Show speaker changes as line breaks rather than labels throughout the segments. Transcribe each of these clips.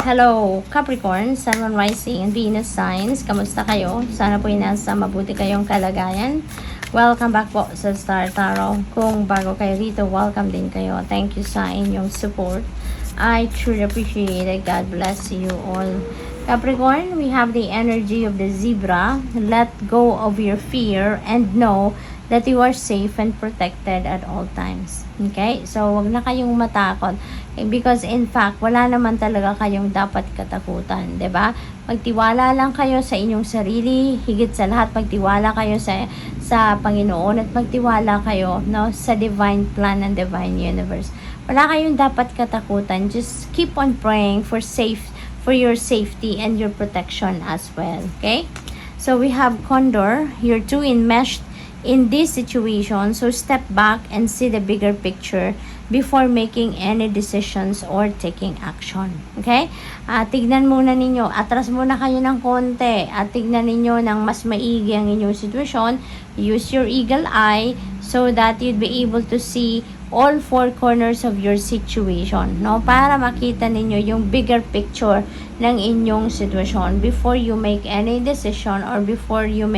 Hello, Capricorn, Sun, Moon, Rising, and Venus signs. Kamusta kayo? Sana po nasa mabuti kayong kalagayan. Welcome back po sa Star Tarot. Kung bago kayo rito, welcome din kayo. Thank you sa inyong support. I truly appreciate it. God bless you all. Capricorn, we have the energy of the zebra. Let go of your fear and know that you are safe and protected at all times. Okay? So, wag na kayong matakot. Because in fact, wala naman talaga kayong dapat katakutan. 'Di ba? Magtiwala lang kayo sa inyong sarili. Higit sa lahat, magtiwala kayo sa Panginoon at magtiwala kayo sa divine plan and divine universe. Wala kayong dapat katakutan. Just keep on praying for your safety and your protection as well. Okay? So, we have Condor. You're too enmeshed in this situation, so step back and see the bigger picture before making any decisions or taking action. Okay? Tignan muna ninyo, atras muna kayo ng konti at tignan ninyo ng mas maigi ang inyong sitwasyon. Use your eagle eye so that you'd be able to see all four corners of your situation, no? Para makita ninyo yung bigger picture ng inyong sitwasyon before you make any decision or before you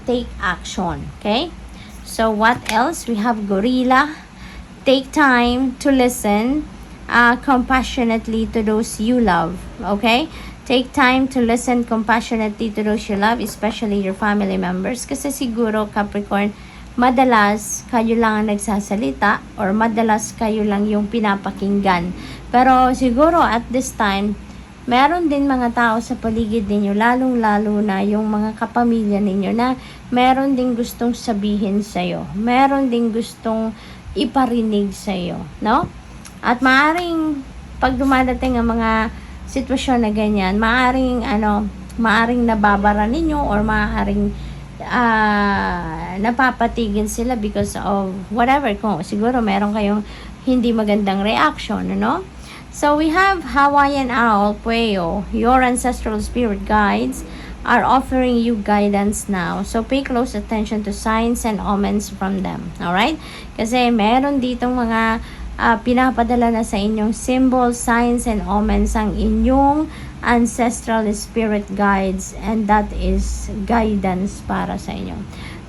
take action. Okay? So what else? We have Gorilla. Take time to listen compassionately to those you love. Okay? Take time to listen compassionately to those you love, especially your family members. Kasi siguro, Capricorn, madalas kayo lang ang nagsasalita or madalas kayo lang yung pinapakinggan. Pero siguro at this time, meron din mga tao sa paligid ninyo, lalong-lalo na yung mga kapamilya ninyo na meron din gustong sabihin sa'yo. Meron din gustong iparinig sa'yo, no? At maaring pag dumadating ang mga sitwasyon na ganyan, maaring nababara ninyo or maaring napapatigil sila because of whatever. Kung siguro meron kayong hindi magandang reaction, no? So we have Hawaiian Owl, Pueo. Your ancestral spirit guides are offering you guidance now. So pay close attention to signs and omens from them. Alright? Kasi meron ditong mga pinapadala na sa inyong symbols, signs, and omens ang inyong ancestral spirit guides, and that is guidance para sa inyo.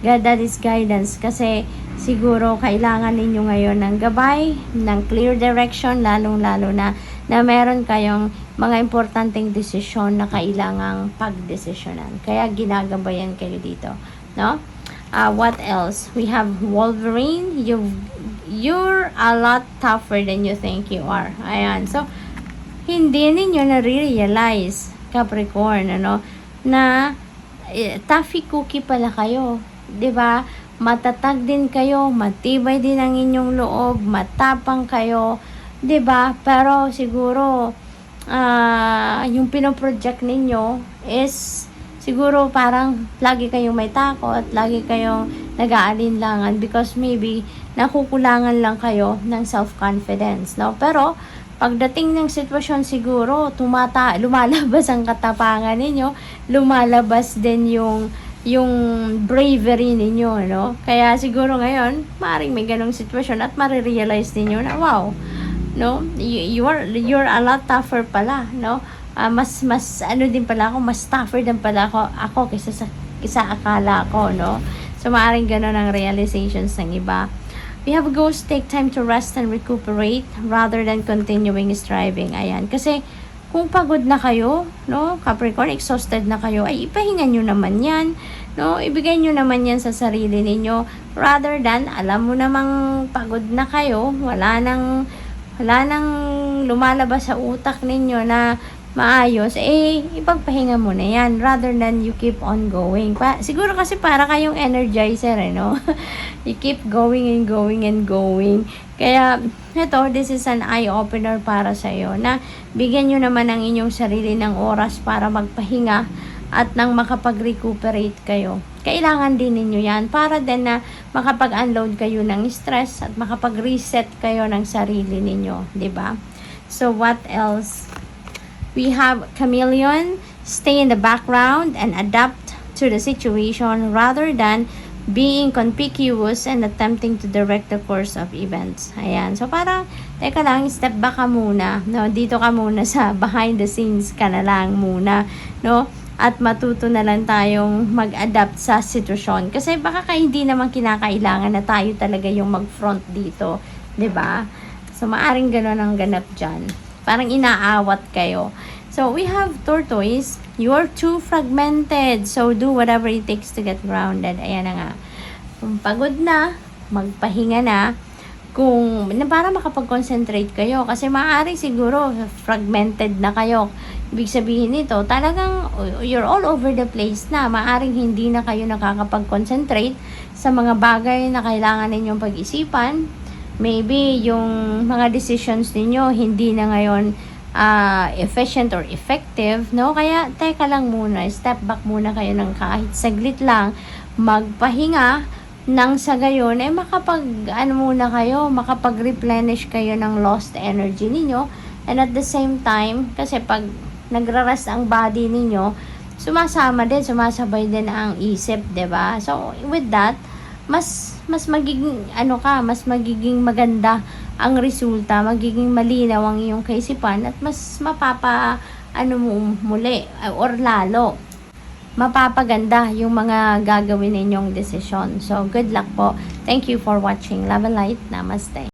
That is guidance kasi siguro kailangan ninyo ngayon ng gabay, ng clear direction, lalong-lalo na meron kayong mga importanteng desisyon na kailangang pagdesisyonan. Kaya ginagabayan kayo dito, no? What else? We have Wolverine. You're a lot tougher than you think you are. Ayan. So, hindi ninyo na-realize, Capricorn, na toughy cookie pala kayo. 'Di ba? Matatag din kayo, matibay din ang inyong loob, matapang kayo, 'di ba? Pero siguro yung pinoproject ninyo is siguro parang lagi kayong may takot, lagi kayong nag-aalinlangan because maybe nakukulangan lang kayo ng self-confidence, no? Pero pagdating ng sitwasyon siguro lumalabas ang katapangan ninyo, lumalabas din yung bravery ninyo, no? Kaya siguro ngayon, maaaring may ganong sitwasyon at marirealize ninyo na wow, no? You're a lot tougher pala, no? Mas din pala ako, mas tougher din pala ako kaysa akala ko, no? So maaaring ganon ang realizations ng iba. We have Ghost. Take time to rest and recuperate rather than continuing striving. Ayan. Kasi kung pagod na kayo, no, Capricorn, exhausted na kayo, ay ipahinga nyo naman yan, no, ibigay nyo naman yan sa sarili ninyo, rather than, alam mo namang pagod na kayo, wala nang lumalabas sa utak ninyo na maayos, ipagpahinga mo na yan, rather than you keep on going. Siguro kasi para kayong energizer, no? You keep going and going and going. Kaya, this is an eye-opener para sa iyo na bigyan nyo naman ang inyong sarili ng oras para magpahinga at nang makapag-recuperate kayo. Kailangan din ninyo yan para din na makapag-unload kayo ng stress at makapag-reset kayo ng sarili ninyo, 'di ba? So, what else? We have Chameleon. Stay in the background and adapt to the situation rather than being conspicuous and attempting to direct the course of events. Ayan. So, parang, teka lang, step back ka muna. No? Dito ka muna sa behind the scenes ka na lang muna. No? At matuto na lang tayong mag-adapt sa sitwasyon. Kasi baka hindi naman kinakailangan na tayo talaga yung mag-front dito. 'Di ba? So, maaring gano'n ang ganap dyan. Parang inaawat kayo. So, we have tortoise. You're too fragmented. So, do whatever it takes to get grounded. Ayan na nga. Kung pagod na, magpahinga na. Para makapag-concentrate kayo. Kasi maaari siguro, fragmented na kayo. Ibig sabihin nito, talagang you're all over the place na. Maaring hindi na kayo nakakapag-concentrate sa mga bagay na kailangan ninyong pag-isipan. Maybe yung mga decisions ninyo hindi na ngayon efficient or effective, no? Kaya teka lang muna, step back muna kayo ng kahit saglit lang, magpahinga nang sa gayon ay makapag-replenish kayo ng lost energy ninyo, and at the same time, kasi pag nagra-rest ang body ninyo, sumasabay din ang isip, 'di ba? So with that, mas magiging mas magiging maganda ang resulta, magiging malinaw ang iyong kaisipan at mas muli or lalo mapapaganda yung mga gagawin ninyong desisyon. So good luck po. Thank you for watching. Love and light. Namaste.